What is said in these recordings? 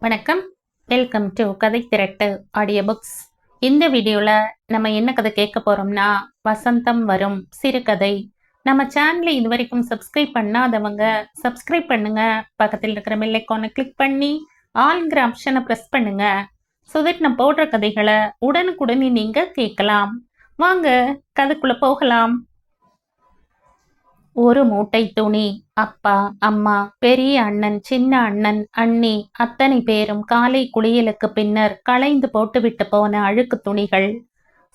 வணக்கம். Welcome to கதை திரட்டு audio books. இந்த வீடியோவில் நம்ம என்ன கதை கேட்க போகிறோம்னா, வசந்தம் வரும் சிறுகதை. நம்ம சேனலை இது வரைக்கும் சப்ஸ்கிரைப் பண்ணாதவங்க சப்ஸ்கிரைப் பண்ணுங்க. பக்கத்தில் இருக்கிற பெல் ஐகானை கிளிக் பண்ணி ஆல்ங்கிற ஆப்ஷனை ப்ரெஸ் பண்ணுங்க. ஸோ தட் நான் போடுற கதைகளை உடனுக்குடனே நீங்கள் கேட்கலாம். வாங்க கதைக்குள்ளே போகலாம். ஒரு மூட்டை துணி. அப்பா, அம்மா, பெரிய அண்ணன், சின்ன அண்ணன், அண்ணி அத்தனை பேரும் காலை குளியலுக்கு பின்னர் களைந்து போட்டுவிட்டு போன அழுக்கு துணிகள்.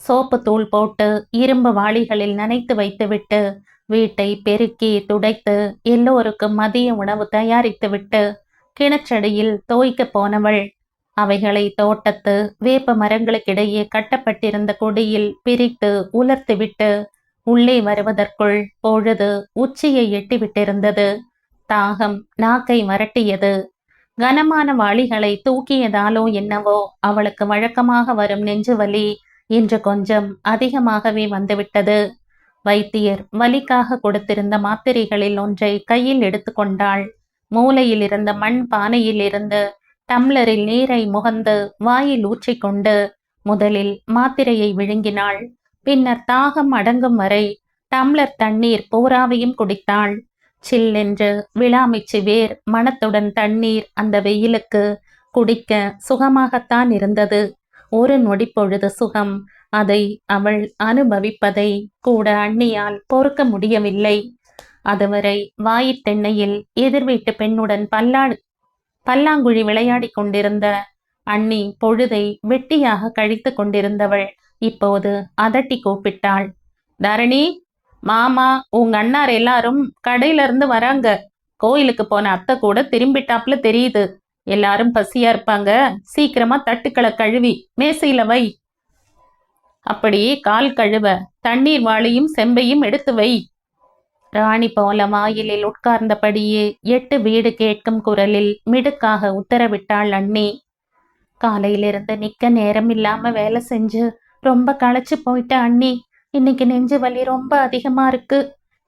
சோப்பு தூள் போட்டு இரும்பு வாளிகளில் நனைத்து வைத்துவிட்டு வீட்டை பெருக்கி துடைத்து எல்லோருக்கும் மதிய உணவு தயாரித்துவிட்டு கிணற்றடியில் தோய்க்க போனவள். அவைகளை தோட்டத்து வேப்ப மரங்களுக்கிடையே கட்டப்பட்டிருந்த கொடியில் பிரித்து உலர்த்திவிட்டு உள்ளே வருவதற்குள் பொழுது உச்சியை எட்டிவிட்டிருந்தது. தாகம் நாக்கை வரட்டியது. கனமான வாளிகளை தூக்கியதாலோ என்னவோ அவளுக்கு வழக்கமாக வரும் நெஞ்சுவலி இன்று கொஞ்சம் அதிகமாகவே வந்துவிட்டது. வைத்தியர் வலிக்காக கொடுத்திருந்த மாத்திரைகளில் ஒன்றை கையில் எடுத்துக்கொண்டாள். மூலையில் இருந்த மண் பானையில் இருந்து டம்ளரில் நீரை முகந்து வாயில் ஊற்றிக்கொண்டு முதலில் மாத்திரையை விழுங்கினாள். பின்னர் தாகம் அடங்கும் வரை டம்ளர் தண்ணீர் பூராவையும் குடித்தாள். சில்லென்று விளாமிச்சு வேர் மனத்துடன் தண்ணீர் அந்த வெயிலுக்கு குடிக்க சுகமாகத்தான் இருந்தது. ஒரு நொடி பொழுது சுகம். அதை அவள் அனுபவிப்பதை கூட அண்ணியால் பொறுக்க முடியவில்லை. அதுவரை வாயித்தெண்ணையில் எதிர் வீட்டு பெண்ணுடன் பல்லாங்குழி விளையாடி கொண்டிருந்த அண்ணி பொழுதை வெட்டியாக கழித்து கொண்டிருந்தவள் இப்போது அதட்டி கூப்பிட்டாள். தரணி, மாமா, உங்க அண்ணார் எல்லாரும் கடையில இருந்து வராங்க. கோயிலுக்கு போன அத்தை கூட திரும்பிட்டாப்ல தெரியுது. எல்லாரும் பசியா இருப்பாங்க. சீக்கிரமா தட்டுக்களை கழுவி மேசையில வை. அப்படியே கால் கழுவ தண்ணீர் வாளியும் செம்பையும் எடுத்து வை. ராணி போல வாயிலில் உட்கார்ந்தபடியே 8 வீடு கேட்கும் குரலில் மிடுக்காக உத்தரவிட்டாள் அண்ணி. காலையிலிருந்து நிக்க நேரம் இல்லாம வேலை செஞ்சு ரொம்ப களைச்சு போயிட்ட அண்ணி. இன்னைக்கு நெஞ்சு வலி ரொம்ப அதிகமா இருக்கு.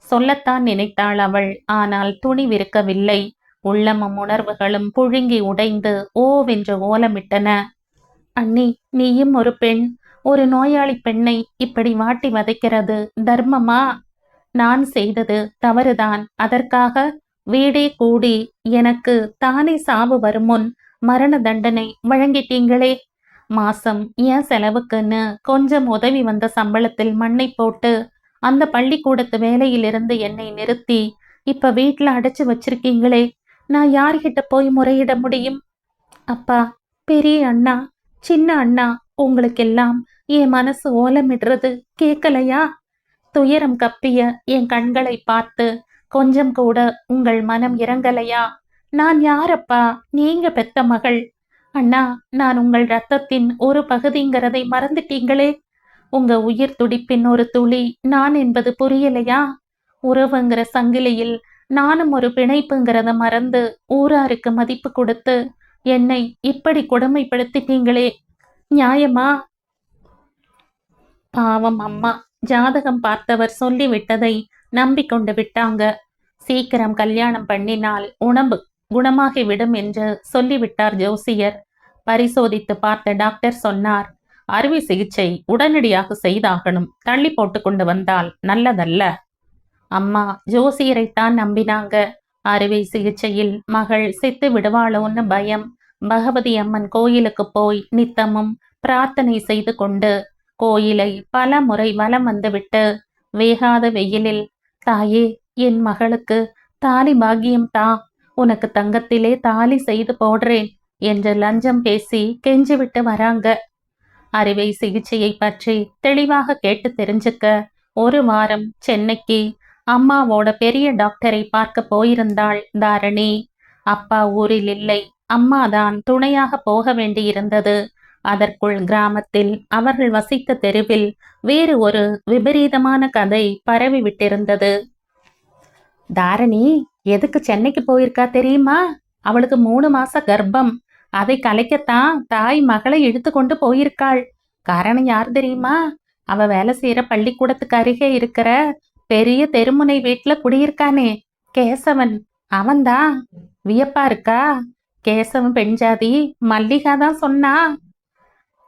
சொல்லத்தான் நினைத்தாள் அவள். ஆனால் துணிவிருக்கவில்லை. உள்ளமும் உணர்வுகளும் புழுங்கி உடைந்து ஓவென்று ஓலமிட்டன. அண்ணி, நீயும் ஒரு பெண். ஒரு நோயாளி பெண்ணை இப்படி வாட்டி வதைக்கிறது தர்மமா? நான் செய்தது தவறுதான். அதற்காக வீடே கூடி எனக்கு தானே சாவு வரும் முன் மரண தண்டனை வழங்கிட்டீங்களே. மாசம் என் செலவுக்குன்னு கொஞ்சம் உதவி வந்த சம்பளத்தில் மண்ணை போட்டு அந்த பள்ளிக்கூடத்து வேலையிலிருந்து என்னை நிறுத்தி இப்ப வீட்டுல அடைச்சு வச்சிருக்கீங்களே. நான் யார்கிட்ட போய் முறையிட முடியும்? அப்பா, பெரிய அண்ணா, சின்ன அண்ணா, உங்களுக்கெல்லாம் என் மனசு ஓலமிடுறது கேட்கலையா? துயரம் கப்பிய என் கண்களை பார்த்து கொஞ்சம் கூட உங்கள் மனம் இறங்கலையா? நான் யாரப்பா? நீங்க பெத்த மகள். அண்ணா, நான் உங்கள் ரத்தத்தின் ஒரு பகுதிங்கிறதை மறந்துட்டீங்களே. உங்க உயிர் துடிப்பின் ஒரு துளி நான் என்பது புரியலையா? உறவுங்கிற சங்கிலியில் நானும் ஒரு பிணைப்புங்கிறத மறந்து ஊராருக்கு மதிப்பு கொடுத்து என்னை இப்படி கொடுமைப்படுத்திட்டீங்களே. நியாயமா? பாவம் அம்மா. ஜாதகம் பார்த்தவர் சொல்லிவிட்டதை நம்பிக்கொண்டு விட்டாங்க. சீக்கிரம் கல்யாணம் பண்ணினால் உடம்பு குணமாகிவிடும் என்று சொல்லிவிட்டார் ஜோசியர். பரிசோதித்து பார்த்த டாக்டர் சொன்னார், அறுவை சிகிச்சை உடனடியாக செய்தாகணும். தள்ளி போட்டு கொண்டு வந்தால் நல்லதல்ல. அம்மா ஜோசியரைத்தான் நம்பினாங்க. அறுவை சிகிச்சையில் மகள் செத்து விடுவாளோன்னு பயம். பகவதி அம்மன் கோயிலுக்கு போய் நித்தமும் பிரார்த்தனை செய்து கொண்டு கோயிலை பல முறை வலம் வந்துவிட்டு வேகாத வெயிலில், தாயே, என் மகளுக்கு தாலி பாக்கியம் தா, உனக்கு தங்கத்திலே தாலி செய்து போடுறேன் என்று லஞ்சம் பேசி கெஞ்சிவிட்டு வராங்க. அறுவை சிகிச்சையை பற்றி தெளிவாக கேட்டு தெரிஞ்சுக்க ஒரு வாரம் சென்னைக்கு அம்மாவோட பெரிய டாக்டரை பார்க்க போயிருந்தாள் தாரணி. அப்பா ஊரில் இல்லை. அம்மாதான் துணையாக போக வேண்டியிருந்தது. அதற்குள் கிராமத்தில் அவர்கள் வசித்த தெருவில் வேறு ஒரு விபரீதமான கதை பரவி விட்டிருந்தது. தாரணி எதுக்கு சென்னைக்கு போயிருக்கா தெரியுமா? அவளுக்கு 3 மாச கர்ப்பம். அதை கலைக்கத்தான் தாய் மகளை இழுத்து கொண்டு போயிருக்காள். காரணம் யார் தெரியுமா? அவ வேலை செய்யற பள்ளிக்கூடத்துக்கு அருகே இருக்கிற பெரிய தெருமுனை வீட்டுல குடியிருக்கானே கேசவன். அவன்தான். வியப்பா இருக்கா? கேசவன் பெண்ஜாதி, மல்லிகா தான் சொன்னா.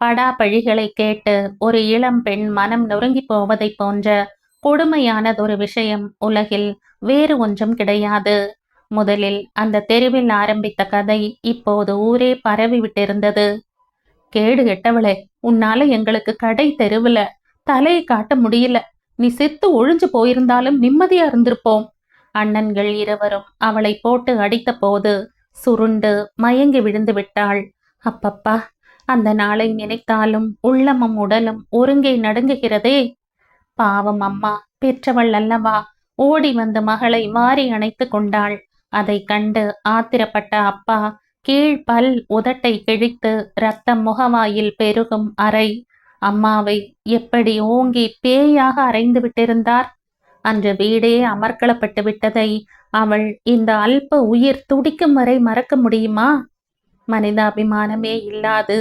படாபழிகளை கேட்டு ஒரு இளம் பெண் மனம் நொறுங்கி போவதைப் போன்ற கொடுமையானதொரு விஷயம் உலகில் வேறு ஒன்றும் கிடையாது. முதலில் அந்த தெருவில் ஆரம்பித்த கதை இப்போது ஊரே பரவிவிட்டிருந்தது. கேடு கெட்டவளே, உன்னால எங்களுக்கு கடை தெருவுல தலையை காட்ட முடியல. நீ செத்து ஒழிஞ்சு போயிருந்தாலும் நிம்மதியா இருந்திருப்போம். அண்ணன்கள் இருவரும் அவளை போட்டு அடித்த போது சுருண்டு மயங்கி விழுந்து விட்டாள். அப்பப்பா, அந்த நாளை நினைத்தாலும் உள்ளமும் உடலும் ஒருங்கே நடுங்குகிறதே. பாவம் அம்மா, பெற்றவள் அல்லவா, ஓடி வந்த மகளை வாரி அணைத்து கொண்டாள். அதை கண்டு ஆத்திரப்பட்ட அப்பா கீழ் பல் உதட்டை கிழித்து ரத்தம் முகவாயில் பெருகும் அறை. அம்மாவை எப்படி ஓங்கி பேயாக அறைந்து விட்டிருந்தார். அன்று வீடே அமர்க்களப்பட்டு விட்டதை அவள் இந்த அல்ப உயிர் துடிக்கும் வரை மறக்க முடியுமா? மனிதாபிமானமே இல்லாது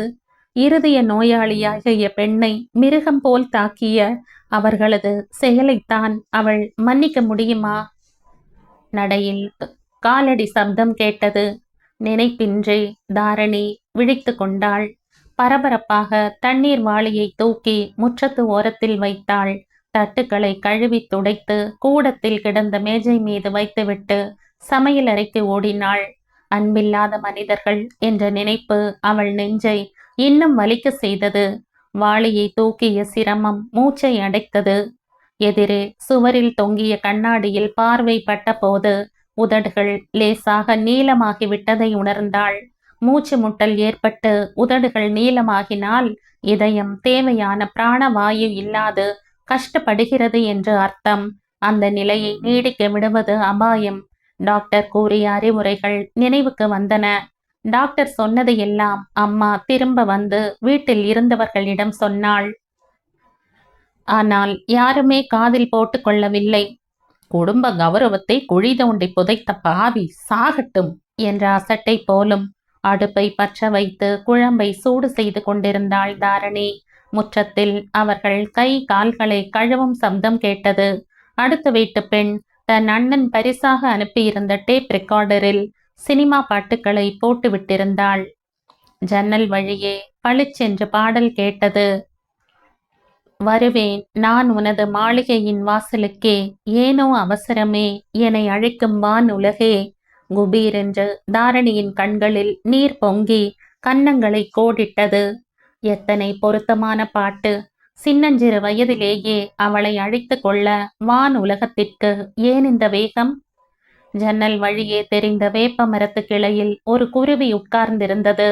இருதய நோயாளியாகிய பெண்ணை மிருகம் போல் தாக்கிய அவர்களது செயலைத்தான் அவள் மன்னிக்க முடியுமா? நடையில் காலடி சப்தம் கேட்டது. நினைப்பின்றி தாரணி விழித்து கொண்டாள். பரபரப்பாக தண்ணீர் வாளியை தூக்கி முற்றத்து ஓரத்தில் வைத்தாள். தட்டுக்களை கழுவி துடைத்து கூடத்தில் கிடந்த மேஜை மீது வைத்துவிட்டு சமையல் அறைக்கு ஓடினாள். அன்பில்லாத மனிதர்கள் என்ற நினைப்பு அவள் நெஞ்சை இன்னும் வலிக்க செய்தது. வாளியை தூக்கிய சிரமம் மூச்சை அடைத்தது. எதிரே சுவரில் தொங்கிய கண்ணாடியில் பார்வை பட்ட போது உதடுகள் லேசாக நீளமாகி விட்டதை உணர்ந்தாள். மூச்சு முட்டல் ஏற்பட்டு உதடுகள் நீளமாகினால் இதயம் தேவையான பிராணவாயு இல்லாது கஷ்டப்படுகிறது என்று அர்த்தம். அந்த நிலையை நீடிக்க விடுவது அபாயம். டாக்டர் கூறிய அறிவுரைகள் நினைவுக்கு வந்தன. டாக்டர் சொன்னது எல்லாம் அம்மா திரும்ப வந்து வீட்டில் இருந்தவர்களிடம் சொன்னாள். ஆனால் யாருமே காதில் போட்டு கொள்ளவில்லை. குடும்ப கௌரவத்தை குழி தோண்டி புதைத்த பாவி சாகட்டும் என்ற அசட்டை போலும். அடுப்பை பற்ற வைத்து குழம்பை சூடு செய்து கொண்டிருந்தாள் தாரணி. முற்றத்தில் அவர்கள் கை கால்களை கழுவும் சப்தம் கேட்டது. அடுத்த வீட்டு பெண் தன் அண்ணன் பரிசாக அனுப்பியிருந்த டேப் ரெக்கார்டரில் சினிமா பாட்டுக்களை போட்டு விட்டிருந்தாள். ஜன்னல் வழியே பளிச்சென்று பாடல் கேட்டது. வருவேன் நான் உனது மாளிகையின் வாசலுக்கே, ஏனோ அவசரமே என்னை அழைக்கும் வான் உலகே. குபீர் என்று தாரணியின் கண்களில் நீர் பொங்கி கன்னங்களை கோடிட்டது. எத்தனை பொருத்தமான பாட்டு! சின்னஞ்சிறு வயதிலேயே அவளை அழைத்து கொள்ள வான் உலகத்திற்கு ஏன் இந்த வேகம்? ஜன்னல் வழியே தெரிந்த வேப்ப மரத்து கிளையில் ஒரு குருவி உட்கார்ந்திருந்தது.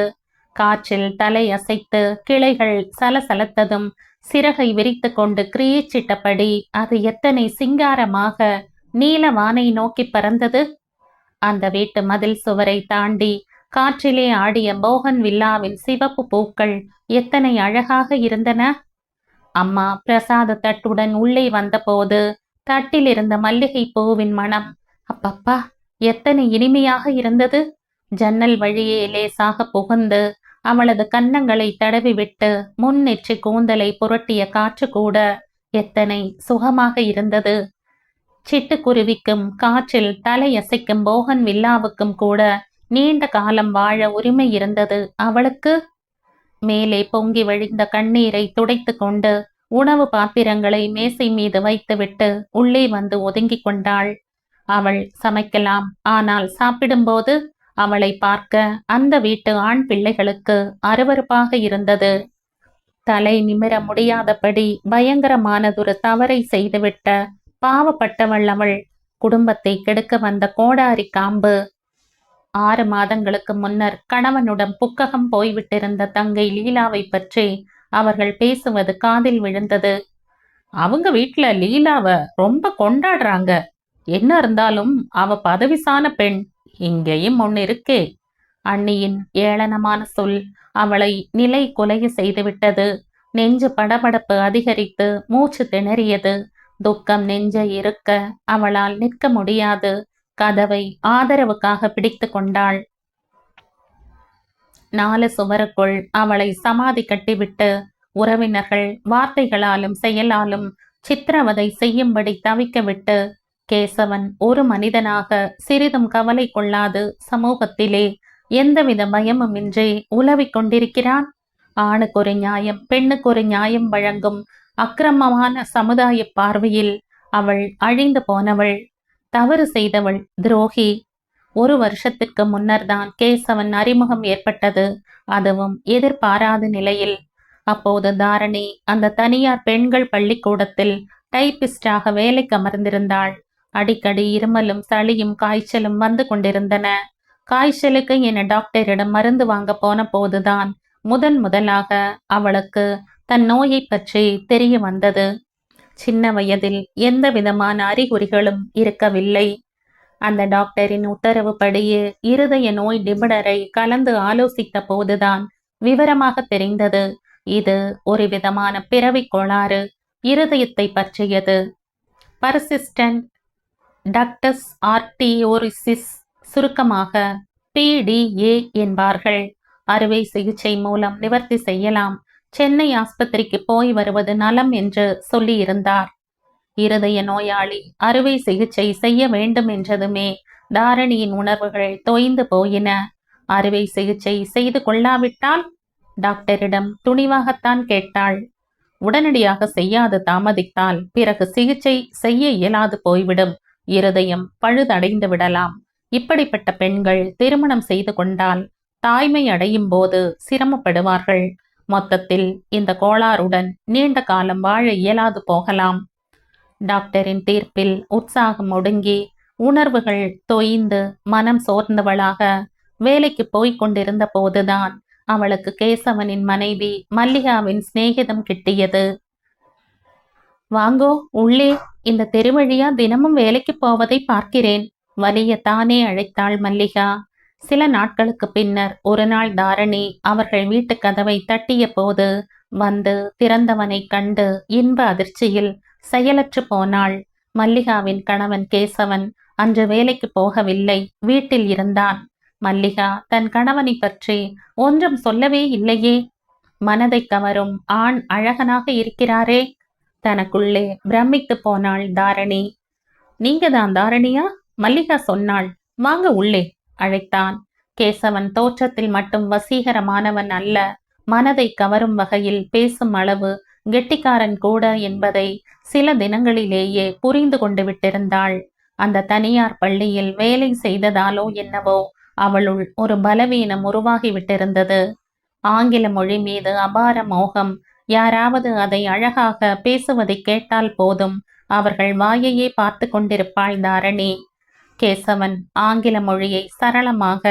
காற்றில் தலை அசைத்து கிளைகள் சலசலத்ததும் சிறகை விரித்து கொண்டு கிரீச்சிட்டபடி அது எத்தனை சிங்காரமாக நீலவானை நோக்கி பறந்தது. அந்த வீட்டு மதில் சுவரை தாண்டி காற்றிலே ஆடிய போகன் வில்லாவின் சிவப்பு பூக்கள் எத்தனை அழகாக இருந்தன. அம்மா பிரசாத தட்டுடன் உள்ளே வந்தபோது தட்டில் இருந்த மல்லிகை பூவின் மனம் அப்பப்பா எத்தனை இனிமையாக இருந்தது. ஜன்னல் வழியே லேசாக புகுந்து அவளது கன்னங்களை தடவிவிட்டு முன்னெற்றி கூந்தலை புரட்டிய காற்று கூட எத்தனை சுகமாக இருந்தது. சிட்டுக்குருவிக்கும் காற்றில் தலையசைக்கும் போகன் வில்லாவுக்கும் கூட நீண்ட காலம் வாழ உரிமை இருந்தது அவளுக்கு. மேலே பொங்கி வழிந்த கண்ணீரை துடைத்து கொண்டு உணவு பாத்திரங்களை மேசை மீது வைத்துவிட்டு உள்ளே வந்து ஒதுங்கிக் கொண்டாள். அவள் சமைக்கலாம், ஆனால் சாப்பிடும்போது அவளை பார்க்க அந்த வீட்டு ஆண் பிள்ளைகளுக்கு அருவருப்பாக இருந்தது. தலை நிமிர முடியாதபடி பயங்கரமானதொரு தவறை செய்துவிட்ட பாவப்பட்டவள் அவள். குடும்பத்தை கெடுக்க வந்த கோடாரி காம்பு. 6 மாதங்களுக்கு முன்னர் கணவனுடன் புக்ககம் போய்விட்டிருந்த தங்கை லீலாவை பற்றி அவர்கள் பேசுவது காதில் விழுந்தது. அவங்க வீட்டுல லீலாவ ரொம்ப கொண்டாடுறாங்க. என்ன இருந்தாலும் அவ பதவிசான பெண், இங்கேயும் ஒன்னு இருக்கே. அண்ணியின் ஏளனமான சொல் அவளை நிலை குலைய செய்துவிட்டது. நெஞ்சு படபடப்பு அதிகரித்து மூச்சு திணறியது. துக்கம் நெஞ்சை இருக்க அவளால் நிற்க முடியாது. கதவை ஆதரவுக்காக பிடித்து கொண்டாள். 4 சுவருக்குள் அவளை சமாதி கட்டிவிட்டு உறவினர்கள் வார்த்தைகளாலும் செயலாலும் சித்திரவதை செய்யும்படி தவிக்க விட்டு கேசவன் ஒரு மனிதனாக சிறிதும் கவலை கொள்ளாது சமூகத்திலே எந்தவித பயமுமின்றி உலவிக் கொண்டிருக்கிறான். ஆணுக்கு ஒரு நியாயம், பெண்ணுக்கு ஒரு நியாயம் வழங்கும் அக்கிரமமான சமுதாய பார்வையில் அவள் அழிந்து போனவள், தவறு செய்தவள், துரோகி. 1 வருஷத்திற்கு முன்னர்தான் கேசவன் அறிமுகம் ஏற்பட்டது, அதுவும் எதிர்பாராத நிலையில். அப்போது தாரணி அந்த தனியார் பெண்கள் பள்ளிக்கூடத்தில் டைபிஸ்டாக வேலைக்கு அமர்ந்திருந்தாள். அடிக்கடி இருமலும் சளியும் காய்ச்சலும் வந்து கொண்டிருந்தன. காய்ச்சலுக்கு என டாக்டரிடம் மருந்து வாங்க போன போதுதான் முதலாக அவளுக்கு தன் நோயை பற்றி தெரிய வந்தது. சின்ன வயதில் எந்த விதமான அறிகுறிகளும் இருக்கவில்லை. அந்த டாக்டரின் உத்தரவுப்படியே இருதய நோய் நிபுணரை கலந்து ஆலோசித்த போதுதான் விவரமாக தெரிந்தது. இது ஒரு விதமான பிறவி கோளாறு, இருதயத்தை பற்றியது. பர்சிஸ்டன்ட் டக்டஸ் ஆர்டியோரிசிஸ், சுருக்கமாக PDA என்பார்கள். அறுவை சிகிச்சை மூலம் நிவர்த்தி செய்யலாம். சென்னை ஆஸ்பத்திரிக்கு போய் வருவது நலம் என்று சொல்லியிருந்தார். இருதய நோயாளி அறுவை சிகிச்சை செய்ய வேண்டும் என்றதுமே தாரணியின் உணர்வுகள் தொய்ந்து போயின. அறுவை சிகிச்சை செய்து கொள்ளாவிட்டால்? டாக்டரிடம் துணிவாகத்தான் கேட்டாள். உடனடியாக செய்யாது தாமதித்தால் பிறகு சிகிச்சை செய்ய இயலாது போய்விடும், இருதயம் பழுதடைந்து விடலாம். இப்படிப்பட்ட பெண்கள் திருமணம் செய்து கொண்டால் தாய்மை அடையும் போது சிரமப்படுவார்கள். மொத்தத்தில் இந்த கோளாறுடன் நீண்ட காலம் வாழ இயலாது போகலாம். டாக்டரின் தீர்ப்பில் உற்சாகம் ஒடுங்கி, உணர்வுகள் தொய்ந்து, மனம் சோர்ந்தவளாக வேலைக்கு போய்க் கொண்டிருந்த போதுதான் அவளுக்கு கேசவனின் மனைவி மல்லிகாவின் சிநேகிதம் கிட்டியது. வாங்கோ உள்ளே, இந்த தெருவழியா தினமும் வேலைக்கு போவதை பார்க்கிறேன். வலிய தானே அழைத்தாள் மல்லிகா. சில நாட்களுக்கு பின்னர் ஒரு நாள் தாரணி அவர்கள் வீட்டு கதவை தட்டிய போது வந்து திறந்தவனை கண்டு இன்ப அதிர்ச்சியில் செயலற்று போனாள். மல்லிகாவின் கணவன் கேசவன் அன்று வேலைக்கு போகவில்லை, வீட்டில் இருந்தான். மல்லிகா தன் கணவனை பற்றி ஒன்றும் சொல்லவே இல்லையே. மனதை கவரும் ஆண் அழகனாக இருக்கிறாரே. தனக்குள்ளே பிரமித்து போனாள் தாரணி. நீங்க தான் தாரணியா? மல்லிகா சொன்னாள். வாங்க உள்ளே அழைத்தான். கேசவன் தோற்றத்தில் மட்டும் வசீகரமானவன் அல்ல, மனதை கவரும் வகையில் பேசும் அளவு கெட்டிக்காரன் கூட என்பதை சில தினங்களிலேயே புரிந்து கொண்டு விட்டிருந்தாள். அந்த தனியார் பள்ளியில் வேலை செய்ததாலோ என்னவோ அவளுள் ஒரு பலவீனம் உருவாகிவிட்டிருந்தது. ஆங்கில மொழி மீது அபார மோகம். யாராவது அதை அழகாக பேசுவதை கேட்டால் போதும், அவர்கள் வாயையே பார்த்து கொண்டிருப்பாள் தாரணி. கேசவன் ஆங்கில மொழியை சரளமாக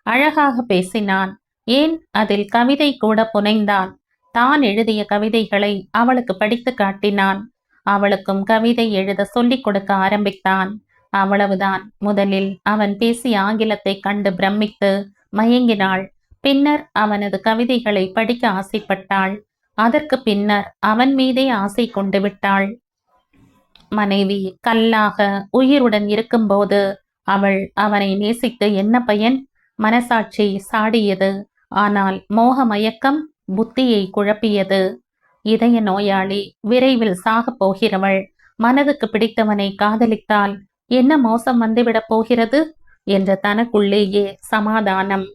அழகாக பேசினான். ஏன், அதில் கவிதை கூட புனைந்தான். தான் எழுதிய கவிதைகளை அவளுக்கு படித்து காட்டினான். அவளுக்கும் கவிதை எழுத சொல்லிக் கொடுக்க ஆரம்பித்தான். அவ்வளவுதான். முதலில் அவன் பேசிய ஆங்கிலத்தை கண்டு பிரமித்து மயங்கினாள். பின்னர் அவனது கவிதைகளை படிக்க ஆசைப்பட்டாள். அதற்கு பின்னர் அவன் மீதே ஆசை கொண்டு விட்டாள். மனைவி கல்லாக உயிருடன் இருக்கும்போது அவள் அவனை நேசித்து என்ன பயன்? மனசாட்சி சாடியது. ஆனால் மோக மயக்கம் புத்தியை குழப்பியது. இதய நோயாளி, விரைவில் சாகப் போகிறவள், மனதுக்கு பிடித்தவனை காதலித்தால் என்ன மோசம் வந்துவிடப் போகிறது என்ற தனக்குள்ளேயே சமாதானம்.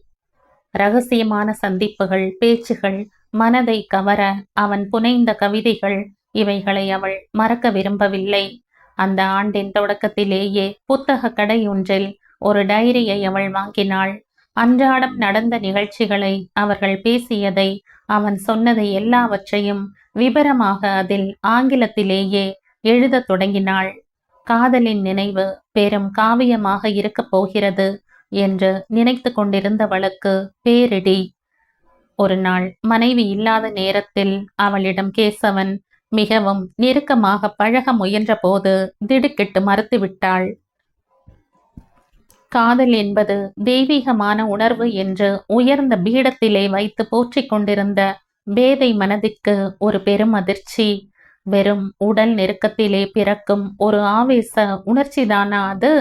ரகசியமான சந்திப்புகள், பேச்சுகள், மனதை கவர அவன் புனைந்த கவிதைகள், இவைகளை அவள் மறக்க விரும்பவில்லை. அந்த ஆண்டின் தொடக்கத்திலேயே புத்தக கடை ஒன்றில் ஒரு டைரியை அவள் வாங்கினாள். அன்றாடம் நடந்த நிகழ்ச்சிகளை, அவர்கள் பேசியதை, அவன் சொன்னதை எல்லாவற்றையும் விபரமாக அதில் ஆங்கிலத்திலேயே எழுதத் தொடங்கினாள். காதலின் நினைவு பெரும் காவியமாக இருக்கப் போகிறது என்று நினைத்து கொண்டிருந்தவளுக்கு பேரிடி. ஒரு நாள் மனைவி இல்லாத நேரத்தில் அவளிடம் கேசவன் மிகவும் நெருக்கமாக பழக முயன்ற போது திடுக்கிட்டு மறுத்துவிட்டாள். காதல் என்பது தெய்வீகமான உணர்வு என்று உயர்ந்த பீடத்திலே வைத்து போற்றிக் கொண்டிருந்த பேதை மனதிற்கு ஒரு பெரும் அதிர்ச்சி. வெறும் உடல் நெருக்கத்திலே பிறக்கும் ஒரு ஆவேச உணர்ச்சிதானா அது?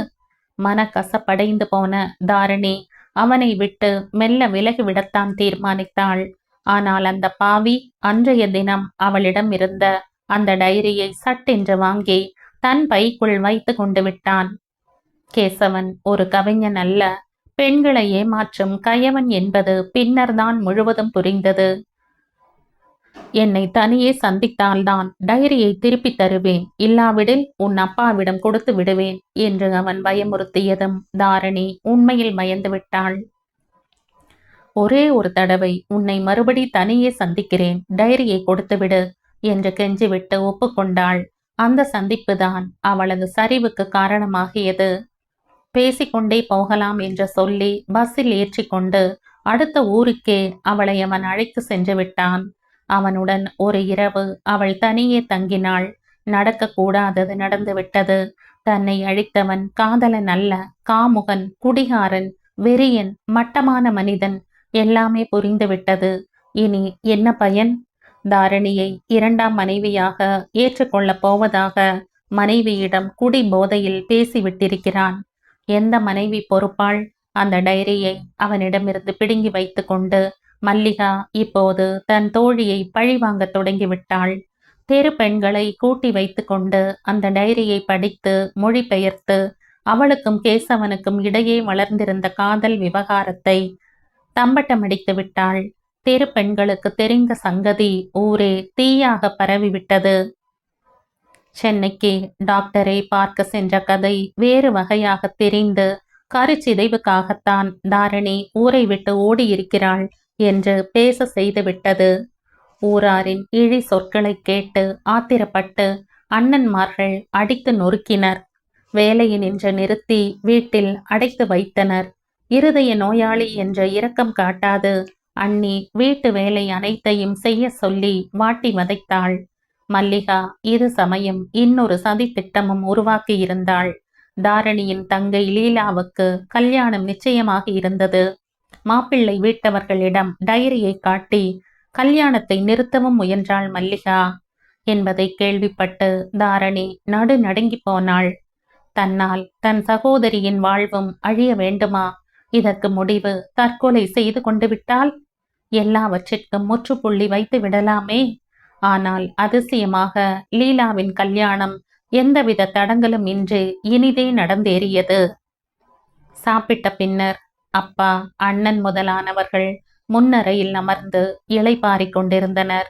மனக்கசப்படைந்து போன தாரணி அவனை விட்டு மெல்ல விலகிவிடத்தான் தீர்மானித்தாள். ஆனால் அந்த பாவி அன்றைய தினம் அவளிடம் இருந்த அந்த டைரியை சட்டென்று வாங்கி தன் பைக்குள் வைத்து கொண்டு விட்டான். கேசவன் ஒரு கவிஞன் அல்ல, பெண்களை ஏமாற்றும் கயவன் என்பது பின்னர்தான் முழுவதும் புரிந்தது. என்னை தனியே சந்தித்தால்தான் டைரியை திருப்பித் தருவேன், இல்லாவிடில் உன் அப்பாவிடம் கொடுத்து விடுவேன் என்று அவன் பயமுறுத்தியதும் தாரணி உண்மையில் பயந்து விட்டாள். ஒரே ஒரு தடவை உன்னை மறுபடி தனியே சந்திக்கிறேன், டைரியை கொடுத்துவிடு என்று கெஞ்சிவிட்டு ஒப்புக்கொண்டாள். அந்த சந்திப்புதான் அவளது சரிவுக்கு காரணமாகியது. பேசிக்கொண்டே போகலாம் என்று சொல்லி பஸ்ஸில் ஏற்றிக்கொண்டு அடுத்த ஊருக்கே அவளை அவன் அழைத்து சென்று விட்டான். அவனுடன் ஒரு இரவு அவள் தனியே தங்கினாள். நடக்கக்கூடாதது நடந்துவிட்டது. தன்னை அழித்தவன் காதலன் அல்ல, காமுகன், குடிகாரன், வெறியன், மட்டமான மனிதன். எல்லாமே புரிந்துவிட்டது. இனி என்ன பயன்? தாரணியை இரண்டாம் மனைவியாக ஏற்றுக்கொள்ளப் போவதாக மனைவியிடம் குடி போதையில் பேசிவிட்டிருக்கிறான். எந்த மனைவி பொறுப்பாள்? அந்த டைரியை அவனிடமிருந்து பிடுங்கி வைத்து கொண்டு மல்லிகா இப்போது தன் தோழியை பழிவாங்க தொடங்கிவிட்டாள். தெரு பெண்களை கூட்டி வைத்து கொண்டு அந்த டைரியை படித்து மொழிபெயர்த்து அவளுக்கும் கேசவனுக்கும் இடையே வளர்ந்திருந்த காதல் விவகாரத்தை தம்பட்டமடித்து விட்டாள். தெரு பெண்களுக்கு தெரிந்த சங்கதி ஊரே தீயாக பரவிவிட்டது. சென்னைக்கு டாக்டரை பார்க்க சென்ற கதை வேறு வகையாக தெரிந்து கருச்சிதைவுக்காகத்தான் தாரணி ஊரை விட்டு ஓடியிருக்கிறாள் என்று பேச செய்துவிட்டது. ஊராரின் இழி சொற்களை கேட்டு ஆத்திரப்பட்டு அண்ணன்மார்கள் அடித்து நொறுக்கினர். வேலையை நின்று நிறுத்தி வீட்டில் அடைத்து வைத்தனர். இருதய நோயாளி என்ற இரக்கம் காட்டாது அண்ணி வீட்டு வேலை அனைத்தையும் செய்ய சொல்லி வாட்டி வதைத்தாள். மல்லிகா இது சமயம் இன்னொரு சதி திட்டமும் உருவாக்கியிருந்தாள். தாரணியின் தங்கை லீலாவுக்கு கல்யாணம் நிச்சயமாக இருந்தது. மாப்பிள்ளை வீட்டவர்களிடம் டைரியை காட்டி கல்யாணத்தை நிறுத்தவும் முயன்றாள் மல்லிகா. என்பதை கேள்விப்பட்டு தாரணி நடு நடுங்கி போனாள். தன்னால் தன் சகோதரியின் வாழ்வும் அழிய வேண்டுமா? இதற்கு முடிவு தற்கொலை செய்து கொண்டு விட்டால் எல்லாவற்றிற்கும் முற்றுப்புள்ளி வைத்து விடலாமே. ஆனால் அதிசயமாக லீலாவின் கல்யாணம் எந்தவித தடங்களும் இன்றி இனிதே நடந்தேறியது. சாப்பிட்ட பின்னர் அப்பா, அண்ணன் முதலானவர்கள் முன்னறையில் அமர்ந்து இளைப்பாறிக் கொண்டிருந்தனர்.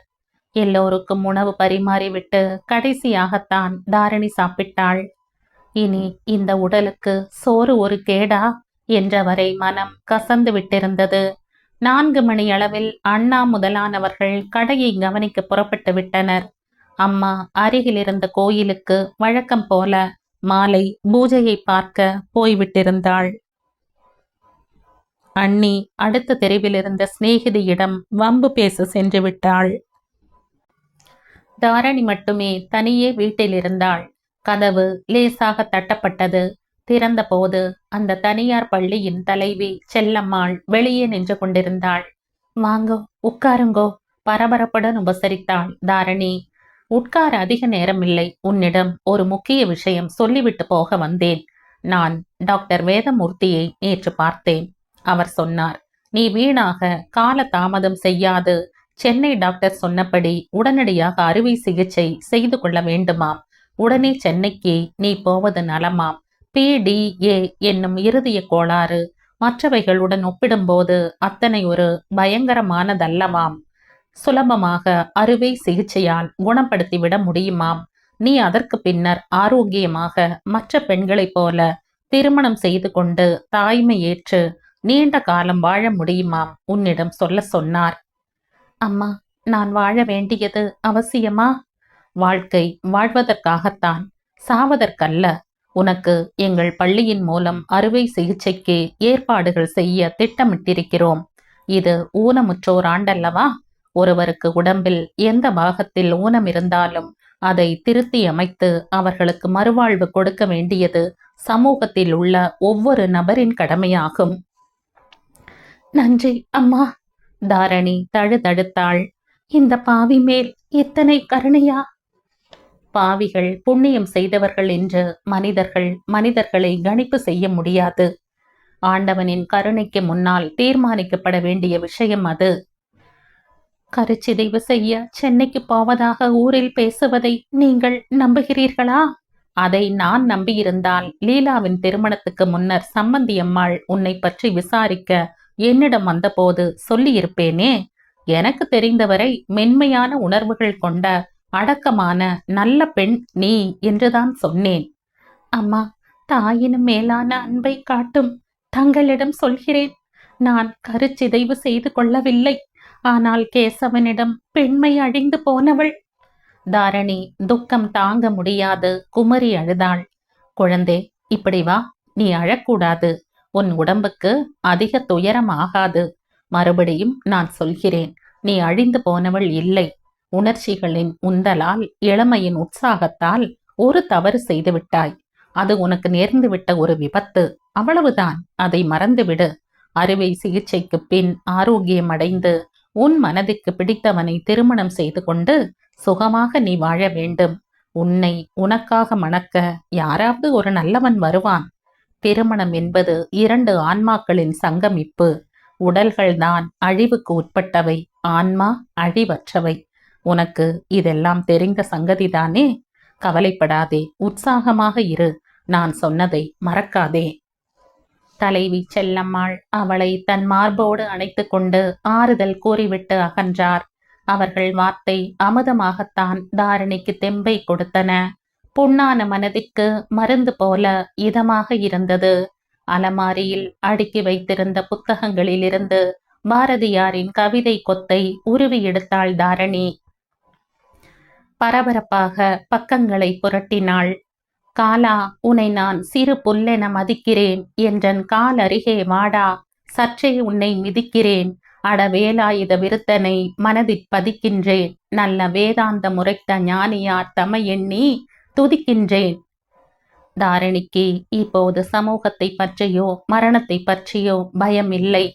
எல்லோருக்கும் உணவு பரிமாறிவிட்டு கடைசியாகத்தான் தாரணி சாப்பிட்டாள். இனி இந்த உடலுக்கு சோறு ஒரு கேடா என்றவரை மனம் கசந்து விட்டிருந்தது. 4 மணி அளவில் அண்ணா முதலானவர்கள் கடையை கவனிக்க புறப்பட்டு விட்டனர். அம்மா அருகில் இருந்த கோயிலுக்கு வழக்கம் போல மாலை பூஜையை பார்க்க போய்விட்டிருந்தாள். அண்ணி அடுத்த தெருவில் இருந்த சிநேகிதியிடம் வம்பு பேச சென்று விட்டாள். தாரணி மட்டுமே தனியே வீட்டில் இருந்தாள். கதவு லேசாக தட்டப்பட்டது. திறந்தபோது அந்த தனியார் பள்ளியின் தலைவி செல்லம்மாள் வெளியே நின்று கொண்டிருந்தாள். வாங்கோ, உட்காருங்கோ, பரபரப்புடன் உபசரித்தாள் தாரணி. உட்கார அதிக நேரமில்லை. உன்னிடம் ஒரு முக்கிய விஷயம் சொல்லிவிட்டு போக வந்தேன். நான் டாக்டர் வேதமூர்த்தியை நேற்று பார்த்தேன். அவர் சொன்னார், நீ வீணாக கால தாமதம் செய்யாது சென்னை டாக்டர் சொன்னபடி உடனடியாக அறுவை சிகிச்சை செய்து கொள்ள வேண்டுமாம். உடனே சென்னைக்கு நீ போவது நலமாம். PDA என்னும் இருதய கோளாறு மற்றவைகளுடன் ஒப்பிடும்போது அத்தனை ஒரு பயங்கரமானதல்லவாம். சுலபமாக அறுவை சிகிச்சையால் குணப்படுத்திவிட முடியுமாம். நீ அதற்கு பின்னர் ஆரோக்கியமாக மற்ற பெண்களைப் போல திருமணம் செய்து கொண்டு தாய்மை ஏற்று நீண்ட காலம் வாழ முடியுமாம். உன்னிடம் சொல்ல சொன்னார். அம்மா, நான் வாழ வேண்டியது அவசியமா? வாழ்க்கை வாழ்வதற்காகத்தான், சாவதற்கல்ல. உனக்கு எங்கள் பள்ளியின் மூலம் அறுவை சிகிச்சைக்கு ஏற்பாடுகள் செய்ய திட்டமிட்டிருக்கிறோம். இது ஊனமுற்றோர் ஆண்டல்லவா? ஒருவருக்கு உடம்பில் எந்த பாகத்தில் ஊனம் இருந்தாலும் அதை திருத்தி அமைத்து அவர்களுக்கு மறுவாழ்வு கொடுக்க வேண்டியது சமூகத்தில் உள்ள ஒவ்வொரு நபரின் கடமையாகும். நன்றி அம்மா. தாரணி தழுதழுத்தாள். இந்த பாவி மேல் இத்தனை கருணையா? பாவிகள் புண்ணியம் செய்தவர்கள் என்று மனிதர்களை கணிப்பு செய்ய முடியாது. ஆண்டவனின் கருணைக்கு முன்னால் தீர்மானிக்கப்பட வேண்டிய விஷயம் அது. கருச்சிதைவு செய்ய சென்னைக்கு போவதாக ஊரில் பேசுவதை நீங்கள் நம்புகிறீர்களா? அதை நான் நம்பியிருந்தால் லீலாவின் திருமணத்துக்கு முன்னர் சம்மந்தி அம்மாள் உன்னை பற்றி விசாரிக்க என்னிடம் வந்தபோது சொல்லியிருப்பேனே. எனக்கு தெரிந்தவரை மென்மையான உணர்வுகள் கொண்ட அடக்கமான நல்ல பெண் நீ என்றுதான் சொன்னேன். அம்மா, தாயினும் மேலான அன்பை காட்டும் தங்களிடம் சொல்கிறேன். நான் கருச்சிதைவு செய்து கொள்ளவில்லை. ஆனால் கேசவனிடம் பெண்மை அழிந்து போனவள். தாரணி துக்கம் தாங்க முடியாது குமரி அழுதாள். குழந்தே, இப்படி வா. நீ அழக்கூடாது. உன் உடம்புக்கு அதிக துயரம் ஆகாது. மறுபடியும் நான் சொல்கிறேன், நீ அழிந்து போனவள் இல்லை. உணர்ச்சிகளின் உந்தலால், இளமையின் உற்சாகத்தால் ஒரு தவறு செய்து விட்டாய். அது உனக்கு நேர்ந்துவிட்ட ஒரு விபத்து. அவ்வளவுதான். அதை மறந்துவிடு. அறுவை சிகிச்சைக்கு பின் ஆரோக்கியம் அடைந்து உன் மனதிற்கு பிடித்தவனை திருமணம் செய்து கொண்டு சுகமாக நீ வாழ வேண்டும். உன்னை உனக்காக மணக்க யாராவது ஒரு நல்லவன் வருவான். திருமணம் என்பது 2 ஆன்மாக்களின் சங்கமிப்பு. உடல்கள்தான் அழிவுக்கு உட்பட்டவை, ஆன்மா அழிவற்றவை. உனக்கு இதெல்லாம் தெரிந்த சங்கதிதானே. கவலைப்படாதே, உற்சாகமாக இரு. நான் சொன்னதை மறக்காதே. தலைவி செல்லம்மாள் அவளை தன் மார்போடு அணைத்து கொண்டு ஆறுதல் கூறிவிட்டு அகன்றார். அவர்கள் வார்த்தை அமுதமாகத்தான் தாரணிக்கு தெம்பை கொடுத்தன. புண்ணான மனதிற்கு மருந்து போல இதமாக இருந்தது. அலமாரியில் அடுக்கி வைத்திருந்த புத்தகங்களிலிருந்து பாரதியாரின் கவிதை கொத்தை உருவி எடுத்தாள் தாரணி. பரபரப்பாக பக்கங்களை புரட்டினாள். காலா, உன்னை நான் சிறு புல்லென மதிக்கிறேன். என்றன் கால் அருகே வாடா, சற்றே உன்னை மிதிக்கிறேன். அட வேலாயுத விருத்தனை மனதிற் பதிக்கின்றேன். நல்ல வேதாந்த முறைத்த ஞானியார் தமை எண்ணி துதிக்கின்றேன். தாரணிக்கு இப்போது சமூகத்தை பற்றியோ மரணத்தை பற்றியோ பயம் இல்லை.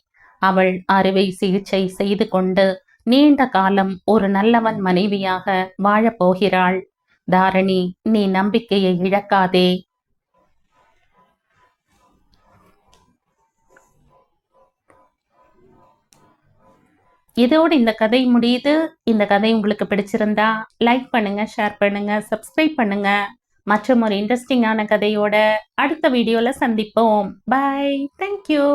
அவள் அறுவை சிகிச்சை செய்து கொண்டு நீண்ட காலம் ஒரு நல்லவன் மனைவியாக வாழப்போகிறாள். தாரணி, நீ நம்பிக்கையை இழக்காதே. இதோடு இந்த கதை முடியுது. இந்த கதை உங்களுக்கு பிடிச்சிருந்தா லைக் பண்ணுங்க, ஷேர் பண்ணுங்க, சப்ஸ்கிரைப் பண்ணுங்க. மற்றும் ஒரு இன்ட்ரெஸ்டிங்கான கதையோட அடுத்த வீடியோல சந்திப்போம். பை. தேங்க்யூ.